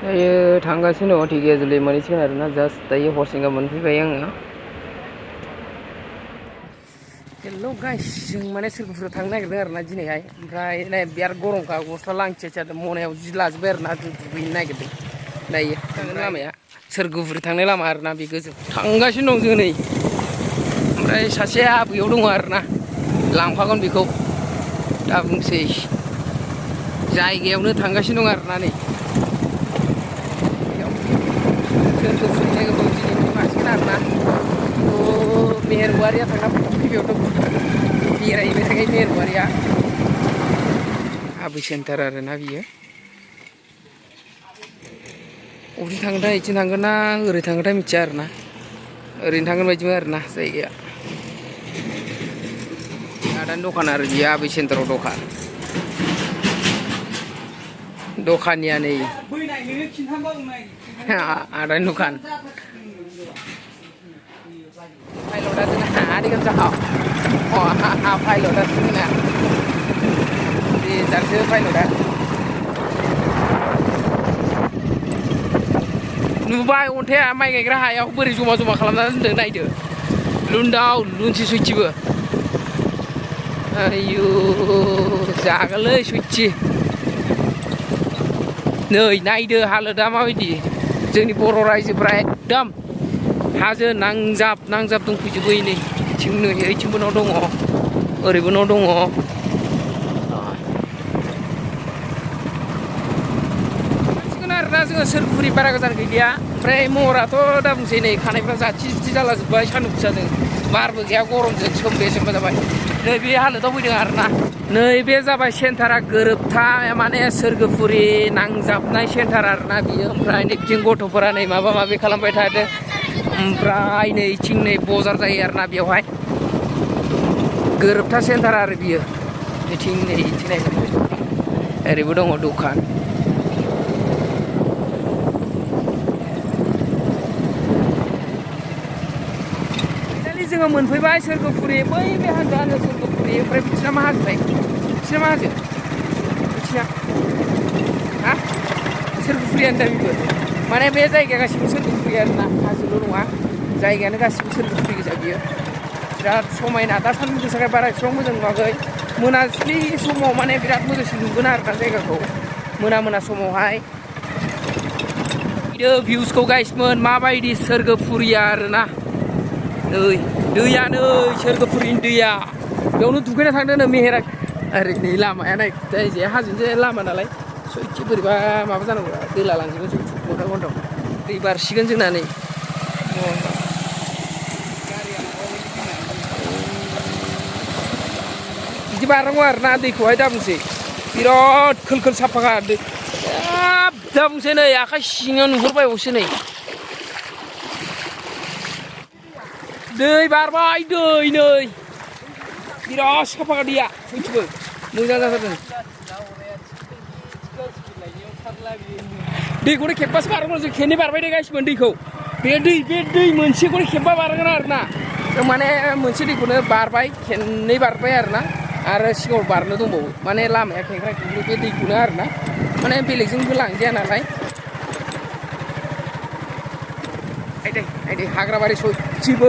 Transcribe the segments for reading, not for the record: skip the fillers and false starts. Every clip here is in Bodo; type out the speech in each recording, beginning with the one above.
Ayo थांगासिनो दङ थिग एजुलि मोनहैसिगोन आरोना जास्ट दायो हरसिंगा मोनफैबाय आङो हेल' गाइस जों माने सोरगोफुरियाव थांनो नागिरदों आरोना दिनैहाय ओमफ्राय नाय बिराद गरमखा गस्ला लांथिया जादों मनायाव जि लाजोब्बाय आरोना दुगैनो नागिरदों दायो थांनो लामाया सोरगोफुरि थांनाय लामा आरोना बे गोजौ थांगासिनो दं जों नै ओमफ्राय सासे आबैयाव दङ आरोना लांफागोन बेखौ दा बुंसै जायगायावनो थांगासिनो दं आरोना नै सोरगोफुरि जायगाखौ दिनै बुंगासिगोन आरोना मेहेरवारिया थांना फैबायावथ' बेरायहैबाय थाखायो मेहेरवारिया आबै सेन्टार आरोना बियो अबेथिं थांगोनथाय इथिं थांगोन ना ओरै थांगोनथाय मिथिया आरोना ओरैनो थांगोन बायदिमोन आरोना जायगाया आदानि दखान आरो बियो आबै सेन्टाराव दखानिया नै आदानि दखान पाइलटआ जोंना आदिगाम जाखाव पाइलटआ जोंना देजारसो पाइलटआ नुबाय अन्थाइआ माइ गायग्रा हायाव बोरै जमा जमा खालामना दोनदों नायदो लुन्दाव लुनसि सुइथिबो आयु जागोनलै सुइथि नै नायदो हालोदा माबायदि जोंनि बर' रायजोफ्रा एकदम हाजो नांजाब नांजाब दंफैजोबो नै बिथिंनो ओइथिंबो न' दङ ओरैबो न' दङ मिथिगोन आरोना जोङो सोरगोफुरि बारा गोजान गैलिया ओमफ्राय महराथ' दा बुंसै नै खानायफ्रा जाथि जुथि जालाजोब्बाय सान्दुं गोसाजों बारबो गैया गरमजों सोमबे सोमबा जाबाय नै बे हालोदाव फैदों आरोना नैबे जाबाय सेन्टारा गोरोबथा माने सोरगोफुरि नांजाबनाय सेन्टार आरोना बियो ओमफ्राय नै बिथिं गथ'फोरा नै माबा माबि खालामबाय थादों ओमफ्राय नै इथिं नै बजार जायो आरोना बेवहाय गोरोबथा सेन्टार आरो बियो इथिं नै इथिं नायदो ओरैबो दङ दखान जोङो मोनफैबाय सोरगोफुरि बै बे हाजो हाजो सोरगोफुरि ओमफ्राय बिसिना मा हाजोलाय बिसिना मा हाजो बिसिना हा सोरगोफुरियानो दा बेबो माने बे जायगाया गासिबो सोरगोफुरि आरोना हाजोल' नङा जायगायानो गासिबो सोरगोफुरि गोजा बियो बिराद समायना दा सान्दुं गोसाखाय बारा एसेबां मोजां नुवाखै मोनाबिलि समाव माने बिराद मोजांसिन नुगोन आरोना जायगाखौ मोना समावहाय बिदिनो भिउसखौ गाइसमोन माबायदि सोरगोफुरिया आरोना नै दैया नै सोरगोफुरिनि दैया बेयावनो दुगैना थांदों मेहेरा ओरै नै लामाया नाय जाय हाजोनिजे लामा नालाय सयथि बोरैबा माबा जानांगौ दैला लांजोबगोन गन्थाव गन्थाव दै बारसिगोन जोंना नै बिदि बारनांगौ आरोना दैखौहाय दा बुंसै बिराद खोल खोल साफाखा दै दा बुंसै नै आखाइ सिङाव नुहुरबायबावसो नै दै बारबाय दै नै बिराद साफा दैया सयथिबो मोजां जाथारदों दैखौनो खेबबासो बारगोन जों खेबनै बारबाय दे गासिमोन दैखौ बे दै मोनसेखौनो खेबबा बारगोन आरोना जों माने मोनसे दैखौनो बारबाय खेबनै बारबाय आरोना आरो सिगाङाव बारनो दंबावो माने लामाया खेंख्रा खेंख्रि बे दैखौनो आरोना माने बेलेगजोंबो लांजाया नालाय आइदै हाग्राबारि सयथिबो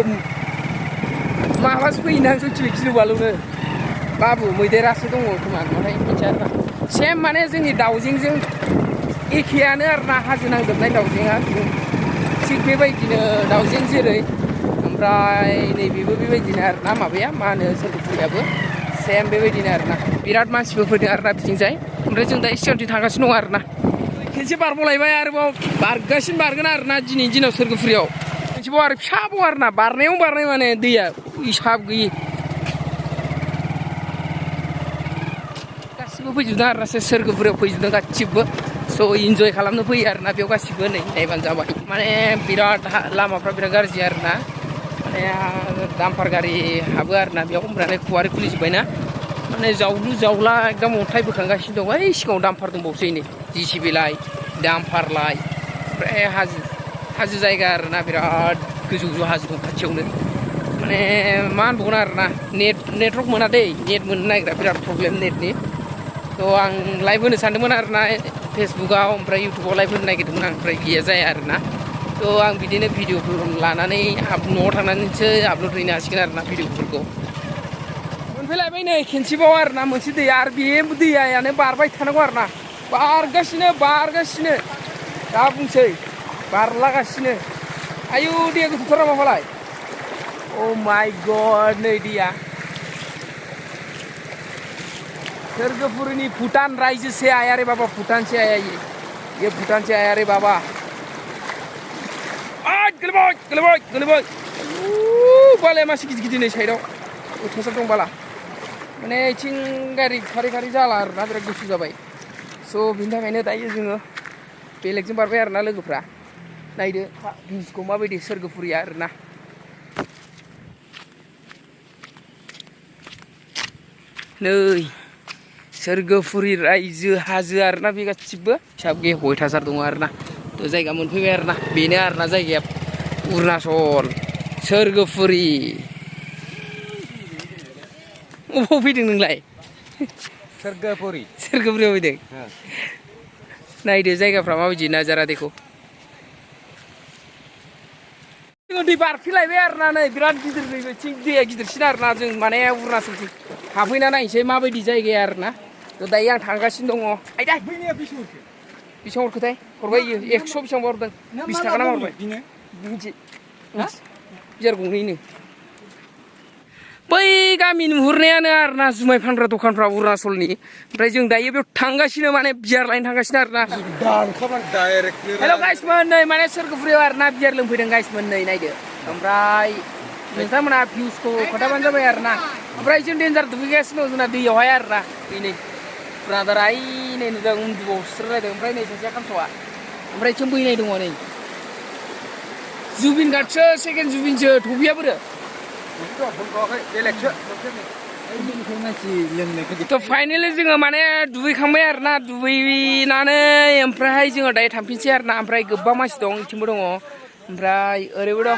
माबासो फैयोना सयथिबो गिलु बालुनो बाबु मैदेरासो दङ खोमा नाथाय मिथिया आरोना सेम माने जोंनि दाउजेंजों एखेयानो आरोना हाजो नांजोबनाय दाउजेंआ थिग बेबायदिनो दाउजें जेरै ओमफ्राय नैबेबो बेबायदिनो आरोना माबाया मा होनो सोरगोफुरियाबो सेम बेबायदिनो आरोना बिराद मानसिबो फैदों आरोना बिथिंजाय ओमफ्राय जों दा सिगांथिं थांगासिनो दं आरोना खेनसे बारबावलायबाय आरोबाव बारगासिनो बारगोन आरोना दिनैनि दिनाव सोरगोफुरियाव खेनसेबाव आरो फिसाबाव आरोना बारनायाव बारनाय माने दैया हिसाब गैयि गासिबो फैजोबदों आरोना सोरगोफुरियाव फैजोबदों गासिबो स' इन्जय खालामनो फैयो आरोना बेयाव गासिबो नै नायबानो जाबाय माने बिराद लामाफ्रा बिराद गाज्रि आरोना माने दाम्पार गारि हाबो आरोना बेयाव ओमफ्राय खुवारि खुलिजोब्बायना माने जावलु जावला एकदम अन्थाइ बोखांगासिनो दं ओइ सिगाङाव दाम्पार दंबावसै नै JCB लाय दाम्पार लाय ओमफ्राय हाजो जायगा आरोना बिराद गोजौ गोजौ हाजो दं खाथियावनो माने मा होनबावगोन आरोना नेटवर्क मोना दै नेट मोननो नागिरा बिराद प्रब्लेम नेटनि थ' आं लाइभ होनो सानदोंमोन आरोना फेसबुकाव ओमफ्राय इउटुबाव लाइभ होनो नागिरदोंमोन आं ओमफ्राय गैया जाया आरोना थ' आं बिदिनो भिडिअफोर लानानै न'आव थांनानैसो आपल'ड हैनो हासिगोन आरोना भिडिअफोरखौ मोनफैलायबाय नै खेनसेबाव आरोना मोनसे दै आरो बे दैयानो बारबाय थानांगौ आरोना बारगासिनो दा बुंसै बारलागासिनो आयु दैया गोथौथार माबालाय Oh my god, नै दैया Swrgufuri भूटान राज्य से आया रे बाबा भूटान से आया ये भूटान से आया रे बाबा आज गलबाय बालाया मासे गिदिर नै साइडआव अथ'सा दं बाला माने इथिं गारि खारि जाला आरोना बिराद गुसु जाबाय स' बिनि थाखायनो दायो जोङो बेलेगजों बारबाय आरोना लोगोफ्रा नायदो भिउसखौ माबायदि Swrgufuriया आरोना नै Swrgufuri रायजो हाजो आरोना बे गासिबो हिसाबगे अयथासार दङ आरोना थ' जायगा मोनफैबाय आरोना बेनो आरोना जायगाया अरुणाचल Swrgufuri अबाव फैदों नोंलाय Swrgufuriयाव फैदों नायदो जायगाफ्रा माबायदि नाजारा देखौ दै बारफैलायबाय आरोना नै बिराद गिदिर दैथिं दैया गिदिरसिन आरोना जों माने अरुणाचलथिं हाबफैना नायनोसै माबायदि जायगाया आरोना थ' दायो आं थांगासिनो दङ आयदा बेसेबां हरखोथाय हरबाय इयो 100 बेसेबांबा हरदों 20 थाखा नामा हरबाय बियार गंनैनो बै गामि नुहुरनायानो आरोना जुमाय फानग्रा दखानफ्रा अरुणाचलनि ओमफ्राय जों दायो बेयाव थांगासिनो माने बियार लायनो थांगासिनो आरोना हेल' गाइसमोन नै माने Swrgufuriयाव आरोना बियार लोंफैदों गाइसमोन नै नायदो ओमफ्राय नोंथांमोना भिउसखौ खोन्थाबानो जाबाय आरोना ओमफ्राय जों डेन्जार दुगैगासिनो दं जोंना दैयावहाय आरोना नै ब्रादार आइ नै नुदों उन्दुबावस्रालायदों ओमफ्राय नै सासेया खामथ'आ ओमफ्राय जों बैनाय दङ नै जुबिन गार्डसो सेकेन्ड जुबिनसो थफिया बोरो थ' फाइनेलि जोङो माने दुगैखांबाय आरोना दुगैनानै ओमफ्रायहाय जोङो दायो थांफिनसै आरोना ओमफ्राय गोबां मानसि दं इथिंबो दङ ओमफ्राय ओरैबो दं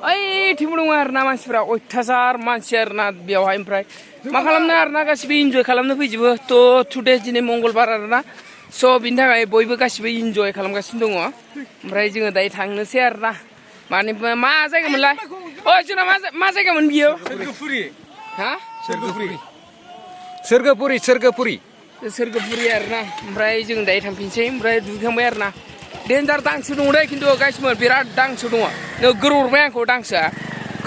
ओइथिंबो दङ आरोना मानसिफ्रा अयथासार मानसि आरोना बेयावहाय ओमफ्राय मा खालामनो आरोना गासिबो इन्जय खालामनो फैजोबो थ' टुडे दिनै मंगलबार आरोना स' बिनि थाखाय बयबो गासिबो इन्जय खालामगासिनो दङ ओमफ्राय जोङो दायो थांनोसै आरोना माने मा जायगामोनलाय जोंना मा जायगामोन बियो हा Swrgufuri आरोना ओमफ्राय जों दायो थांफिनसै ओमफ्राय दुगैखांबाय आरोना डेन्जार दांसो दङ दे खिन्थु गाइसमोन बिराद दांसो दङ नोगोर अरबाय आंखौ दांसोआ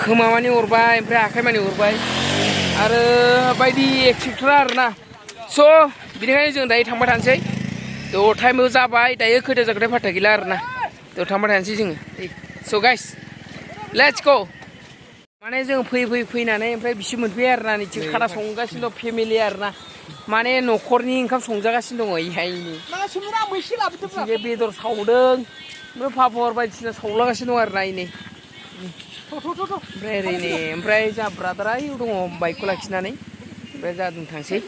खोमा मानि अरबाय ओमफ्राय आखाइ मानि अरबाय आरो बायदि एक्सेट्रा आरोना स' बिनिखायनो जों दायो थांबाय थानोसै थ' टाइमबो जाबाय दायो खैथा जाखोथाय फात्ता गैला आरोना थ' थांबाय थानोसै जोङो स' गाइस लेट्स गो माने जों फैनानै ओमफ्राय बिसि मोनफैयो आरोना नैथिं खाना संगासिनो दं फेमिलि आरोना माने न'खरनि ओंखाम संजागासिनो दङ इहायनो बेदर सावदों ओमफ्राय पापर बायदिसिना सावलागासिनो दं आरोना इनै ओमफ्राय ओरै नै ओमफ्राय जोंहा ब्रादारा दङ बाइकखौ लाखिनानै ओमफ्राय जोंहा थांसै